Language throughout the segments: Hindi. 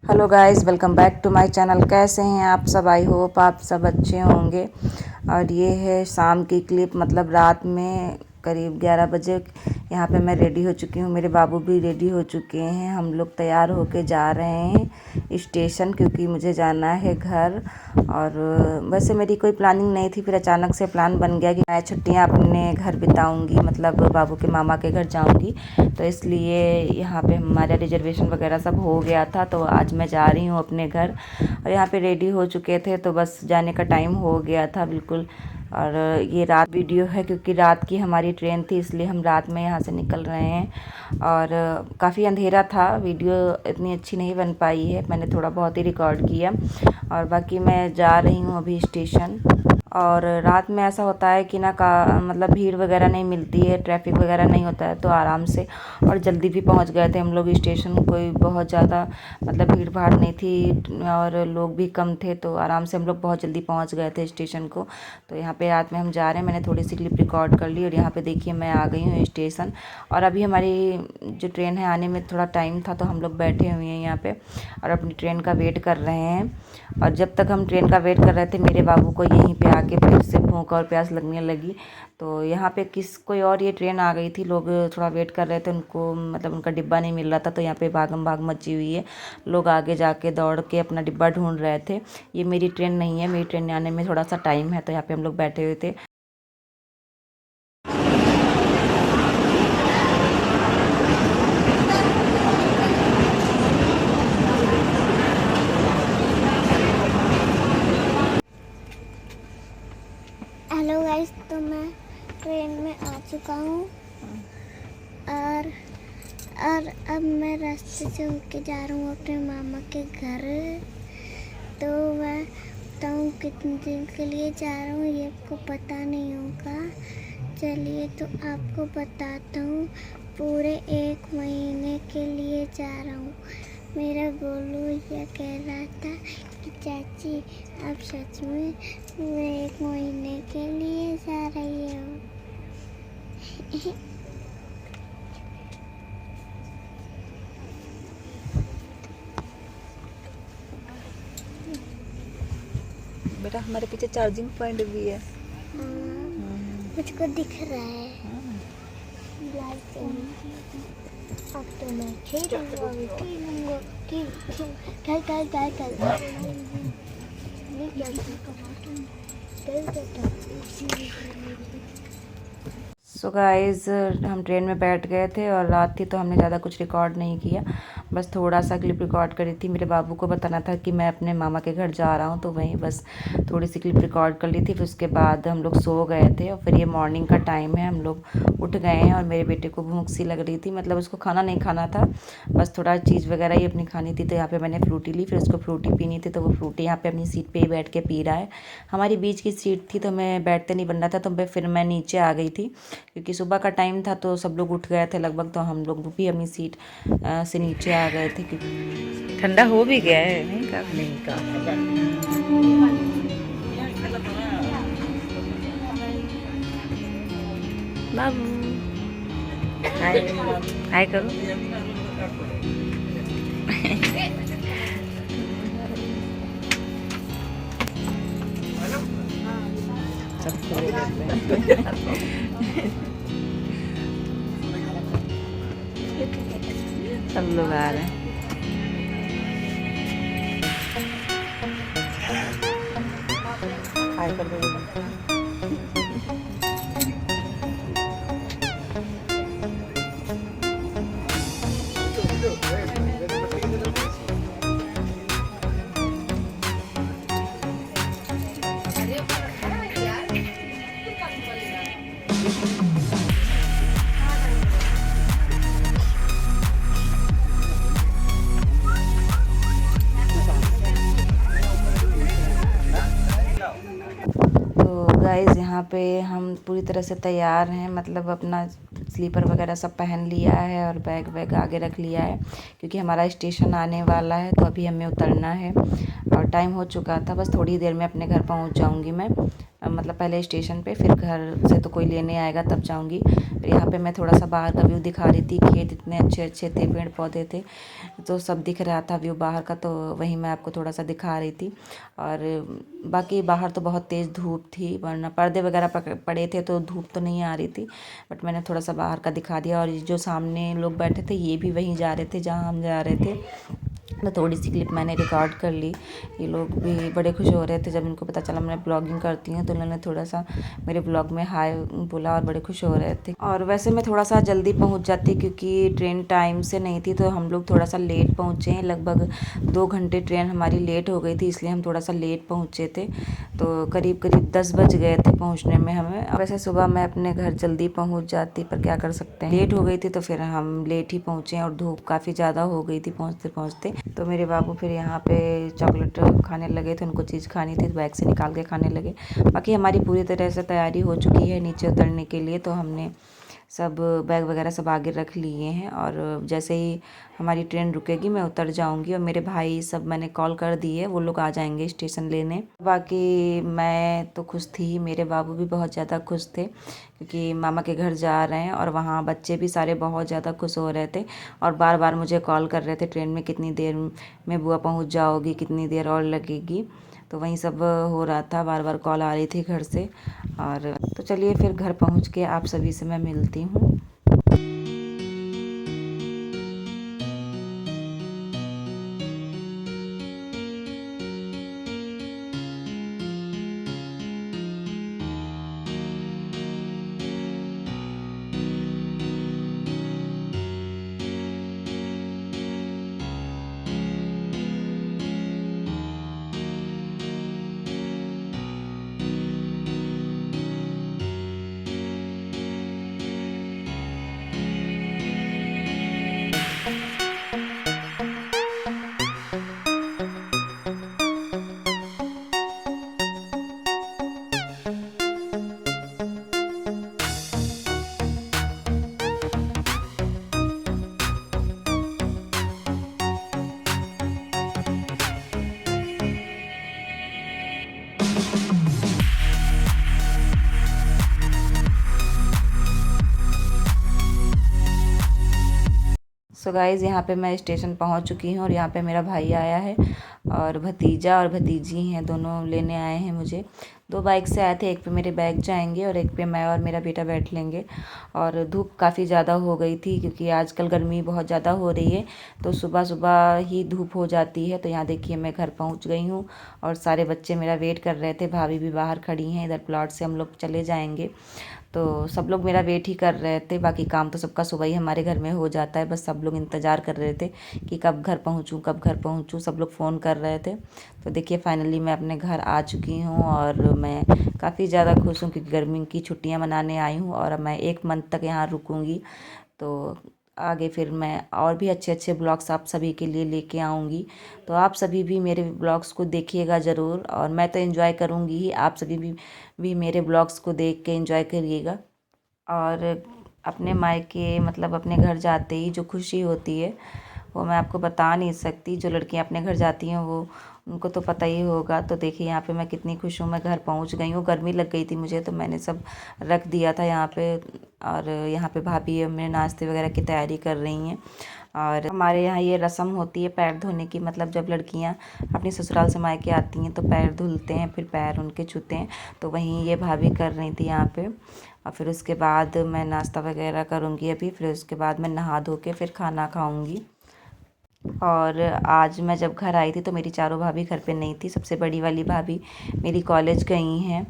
Hello guys, welcome back to my channel. कैसे हैं आप सब? आई होप आप सब अच्छे होंगे। और ये है शाम की क्लिप, मतलब रात में करीब 11 बजे यहाँ पे मैं रेडी हो चुकी हूँ। मेरे बाबू भी रेडी हो चुके हैं। हम लोग तैयार होके जा रहे हैं स्टेशन, क्योंकि मुझे जाना है घर। और वैसे मेरी कोई प्लानिंग नहीं थी, फिर अचानक से प्लान बन गया कि मैं छुट्टियाँ अपने घर बिताऊँगी, मतलब बाबू के मामा के घर जाऊँगी। तो इसलिए यहाँ पे हमारा रिजर्वेशन वगैरह सब हो गया था, तो आज मैं जा रही हूँ अपने घर। और यहाँ पे रेडी हो चुके थे, तो बस जाने का टाइम हो गया था बिल्कुल। और ये रात वीडियो है, क्योंकि रात की हमारी ट्रेन थी, इसलिए हम रात में यहाँ से निकल रहे हैं। और काफ़ी अंधेरा था, वीडियो इतनी अच्छी नहीं बन पाई है, मैंने थोड़ा बहुत ही रिकॉर्ड किया। और बाकी मैं जा रही हूँ अभी स्टेशन। और रात में ऐसा होता है कि ना का मतलब भीड़ वगैरह नहीं मिलती है, ट्रैफिक वगैरह नहीं होता है, तो आराम से और जल्दी भी पहुंच गए थे हम लोग स्टेशन। कोई बहुत ज़्यादा मतलब भीड़ भाड़ नहीं थी और लोग भी कम थे, तो आराम से हम लोग बहुत जल्दी पहुंच गए थे स्टेशन को। तो यहाँ पे रात में हम जा रहे हैं, मैंने थोड़ी सी क्लिप रिकॉर्ड कर ली। और यहाँ पे देखिए मैं आ गई हूँ स्टेशन। और अभी हमारी जो ट्रेन है आने में थोड़ा टाइम था, तो हम लोग बैठे हुए हैं यहाँ पे और अपनी ट्रेन का वेट कर रहे हैं। और जब तक हम ट्रेन का वेट कर रहे थे, मेरे बाबू को यहीं पे आके फिर से भूख और प्यास लगने लगी। तो यहाँ पे कोई और ये ट्रेन आ गई थी, लोग थोड़ा वेट कर रहे थे, उनको मतलब उनका डिब्बा नहीं मिल रहा था, तो यहाँ पे भागम भाग मची हुई है। लोग आगे जाके दौड़ के अपना डिब्बा ढूंढ रहे थे। ये मेरी ट्रेन नहीं है, मेरी ट्रेन आने में थोड़ा सा टाइम है, तो यहाँ पे हम लोग बैठे हुए थे। हेलो गाइस, तो मैं ट्रेन में आ चुका हूँ और अब मैं रास्ते से होके जा रहा हूँ अपने मामा के घर। तो मैं बताऊँ कितने दिन के लिए जा रहा हूँ ये आपको पता नहीं होगा। चलिए तो आपको बताता हूँ, पूरे 1 महीने के लिए जा रहा हूँ। मेरा गोलू यह कह रहा था कि चाची आप सच में 1 महीने के लिए जा रही हो। बेटा हमारे पीछे चार्जिंग पॉइंट भी है। मुझको दिख रहा है। अब तो मैं खेलूंगा। सो गाइस, हम ट्रेन में बैठ गए थे और रात थी, तो हमने ज़्यादा कुछ रिकॉर्ड नहीं किया, बस थोड़ा सा क्लिप रिकॉर्ड करी थी। मेरे बाबू को बताना था कि मैं अपने मामा के घर जा रहा हूँ, तो वहीं बस थोड़ी सी क्लिप रिकॉर्ड कर ली थी। फिर उसके बाद हम लोग सो गए थे। और फिर ये मॉर्निंग का टाइम है, हम लोग उठ गए हैं। और मेरे बेटे को भूख सी लग रही थी, मतलब उसको खाना नहीं खाना था, बस थोड़ा चीज़ वगैरह ही अपनी खानी थी। तो यहाँ पर मैंने फ्रूटी ली, फिर उसको फ्रूटी पीनी थी, तो वो फ्रूटी यहाँ पर अपनी सीट पर ही बैठ के पी रहा है। हमारी बीच की सीट थी, तो मैं बैठते नहीं बन रहा था, तो फिर मैं नीचे आ गई थी, क्योंकि सुबह का टाइम था, तो सब लोग उठ गए थे लगभग, तो हम लोग भी अपनी सीट से नीचे आ गए थे। क्योंकि ठंडा हो भी गया है, नहीं का बाबू हाय करो। सब सब लोग आ रहे हैं। हाय कर दो। गाइस, यहाँ पे हम पूरी तरह से तैयार हैं, मतलब अपना स्लीपर वगैरह सब पहन लिया है और बैग वैग आगे रख लिया है, क्योंकि हमारा स्टेशन आने वाला है, तो अभी हमें उतरना है। और टाइम हो चुका था, बस थोड़ी देर में अपने घर पहुंच जाऊंगी मैं। मतलब पहले स्टेशन पे, फिर घर से तो कोई लेने आएगा तब जाऊंगी। फिर यहाँ पे मैं थोड़ा सा बाहर का व्यू दिखा रही थी। खेत इतने अच्छे अच्छे थे, पेड़ पौधे थे, तो सब दिख रहा था व्यू बाहर का, तो वही मैं आपको थोड़ा सा दिखा रही थी। और बाकी बाहर तो बहुत तेज़ धूप थी, वरना पर्दे वगैरह पड़े थे तो धूप तो नहीं आ रही थी, बट मैंने थोड़ा सा बाहर का दिखा दिया। और जो सामने लोग बैठे थे ये भी वहीं जा रहे थे जहाँ हम जा रहे थे, तो थोड़ी सी क्लिप मैंने रिकॉर्ड कर ली। ये लोग भी बड़े खुश हो रहे थे जब इनको पता चला मैं ब्लॉगिंग करती हूँ, तो उन्होंने थोड़ा सा मेरे ब्लॉग में हाय बोला और बड़े खुश हो रहे थे। और वैसे मैं थोड़ा सा जल्दी पहुँच जाती क्योंकि ट्रेन टाइम से नहीं थी, तो हम लोग थोड़ा सा लेट पहुँचे हैं। लगभग 2 घंटे ट्रेन हमारी लेट हो गई थी, इसलिए हम थोड़ा सा लेट पहुँचे थे। तो करीब करीब 10 बज गए थे पहुँचने में हमें। वैसे सुबह मैं अपने घर जल्दी पहुँच जाती, पर क्या कर सकते हैं, लेट हो गई थी तो फिर हम लेट ही पहुँचे। और धूप काफ़ी ज़्यादा हो गई थी पहुँचते पहुँचते। तो मेरे बाबू फिर यहाँ पे चॉकलेट खाने लगे थे, उनको चीज़ खानी थी तो बैग से निकाल के खाने लगे। बाकी हमारी पूरी तरह से तैयारी हो चुकी है नीचे उतरने के लिए, तो हमने सब बैग वगैरह सब आगे रख लिए हैं। और जैसे ही हमारी ट्रेन रुकेगी मैं उतर जाऊंगी। और मेरे भाई सब मैंने कॉल कर दिए, वो लोग आ जाएंगे स्टेशन लेने। बाकी मैं तो खुश थी, मेरे बाबू भी बहुत ज़्यादा खुश थे क्योंकि मामा के घर जा रहे हैं। और वहाँ बच्चे भी सारे बहुत ज़्यादा खुश हो रहे थे और बार बार मुझे कॉल कर रहे थे, ट्रेन में कितनी देर में बुआ पहुँच जाओगी, कितनी देर और लगेगी। तो वहीं सब हो रहा था, बार बार कॉल आ रही थी घर से। और तो चलिए फिर घर पहुँच के आप सभी से मैं मिलती हूँ। सो गाइज़, यहाँ पे मैं स्टेशन पहुँच चुकी हूँ और यहाँ पे मेरा भाई आया है और भतीजा और भतीजी हैं, दोनों लेने आए हैं मुझे। 2 बाइक से आए थे, एक पे मेरे बैग जाएंगे और एक पे मैं और मेरा बेटा बैठ लेंगे। और धूप काफ़ी ज़्यादा हो गई थी क्योंकि आजकल गर्मी बहुत ज़्यादा हो रही है, तो सुबह सुबह ही धूप हो जाती है। तो यहाँ देखिए मैं घर पहुँच गई हूँ और सारे बच्चे मेरा वेट कर रहे थे, भाभी भी बाहर खड़ी हैं। इधर प्लॉट से हम लोग चले जाएंगे, तो सब लोग मेरा वेट ही कर रहे थे। बाकी काम तो सबका सुबह ही हमारे घर में हो जाता है, बस सब लोग इंतज़ार कर रहे थे कि कब घर पहुंचूं, कब घर पहुंचूं, सब लोग फ़ोन कर रहे थे। तो देखिए फाइनली मैं अपने घर आ चुकी हूं और मैं काफ़ी ज़्यादा खुश हूं क्योंकि गर्मी की छुट्टियां मनाने आई हूं और अब मैं 1 मंथ तक यहाँ रुकूंगी। तो आगे फिर मैं और भी अच्छे अच्छे ब्लॉग्स आप सभी के लिए लेके आऊँगी, तो आप सभी भी मेरे ब्लॉग्स को देखिएगा ज़रूर। और मैं तो एंजॉय करूँगी ही, आप सभी भी मेरे ब्लॉग्स को देख के एंजॉय करिएगा। और अपने मायके मतलब अपने घर जाते ही जो खुशी होती है वो मैं आपको बता नहीं सकती। जो लड़कियां अपने घर जाती हैं वो उनको तो पता ही होगा। तो देखिए यहाँ पे मैं कितनी खुश हूँ, मैं घर पहुँच गई हूँ। गर्मी लग गई थी मुझे, तो मैंने सब रख दिया था यहाँ पे। और यहाँ पे भाभी मेरे नाश्ते वगैरह की तैयारी कर रही हैं। और हमारे यहाँ ये रस्म होती है पैर धोने की, मतलब जब लड़कियाँ अपनी ससुराल से मायके आती हैं तो पैर धुलते हैं, फिर पैर उनके छूते हैं। तो वहीं ये भाभी कर रही थी यहाँ पे। और फिर उसके बाद मैं नाश्ता वगैरह करूँगी अभी, फिर उसके बाद मैं नहा धो के फिर खाना खाऊँगी। और आज मैं जब घर आई थी तो मेरी चारों भाभी घर पे नहीं थी। सबसे बड़ी वाली भाभी मेरी कॉलेज गई हैं,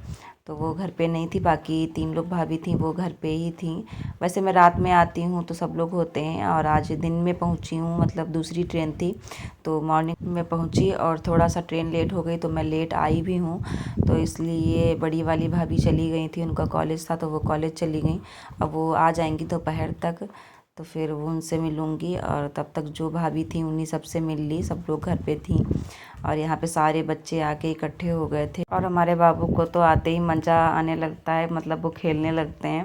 तो वो घर पे नहीं थी। बाकी 3 लोग भाभी थी वो घर पे ही थी। वैसे मैं रात में आती हूँ तो सब लोग होते हैं, और आज दिन में पहुँची हूँ, मतलब दूसरी ट्रेन थी तो मॉर्निंग में पहुँची और थोड़ा सा ट्रेन लेट हो गई तो मैं लेट आई भी हूँ। तो इसलिए बड़ी वाली भाभी चली गई थी, उनका कॉलेज था तो वो कॉलेज चली गई। अब वो आ जाएंगी दोपहर तक, तो फिर वो उनसे मिलूँगी। और तब तक जो भाभी थी उन्हीं सबसे मिल ली, सब लोग घर पे थी। और यहाँ पे सारे बच्चे आके इकट्ठे हो गए थे। और हमारे बाबू को तो आते ही मज़ा आने लगता है, मतलब वो खेलने लगते हैं।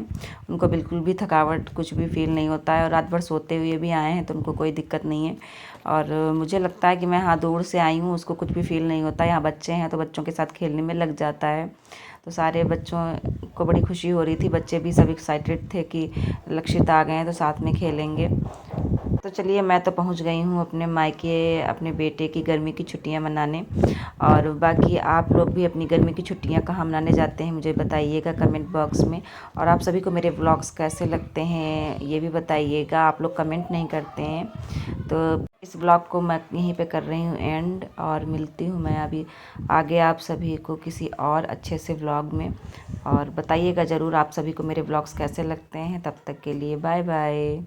उनको बिल्कुल भी थकावट कुछ भी फील नहीं होता है, और रात भर सोते हुए भी आए हैं तो उनको कोई दिक्कत नहीं है। और मुझे लगता है कि मैं हाँ दूर से आई हूँ, उसको कुछ भी फील नहीं होता। यहाँ बच्चे हैं तो बच्चों के साथ खेलने में लग जाता है। तो सारे बच्चों को बड़ी खुशी हो रही थी, बच्चे भी सब एक्साइटेड थे कि लक्षित आ गए हैं तो साथ में खेलेंगे। तो चलिए मैं तो पहुंच गई हूं अपने मायके अपने बेटे की गर्मी की छुट्टियां मनाने। और बाकी आप लोग भी अपनी गर्मी की छुट्टियां कहाँ मनाने जाते हैं मुझे बताइएगा कमेंट बॉक्स में। और आप सभी को मेरे व्लॉग्स कैसे लगते हैं ये भी बताइएगा, आप लोग कमेंट नहीं करते हैं। तो इस व्लॉग को मैं यहीं पे कर रही हूँ एंड, और मिलती हूँ मैं अभी आगे आप सभी को किसी और अच्छे से व्लॉग में। और बताइएगा ज़रूर आप सभी को मेरे व्लॉग्स कैसे लगते हैं। तब तक के लिए बाय बाय।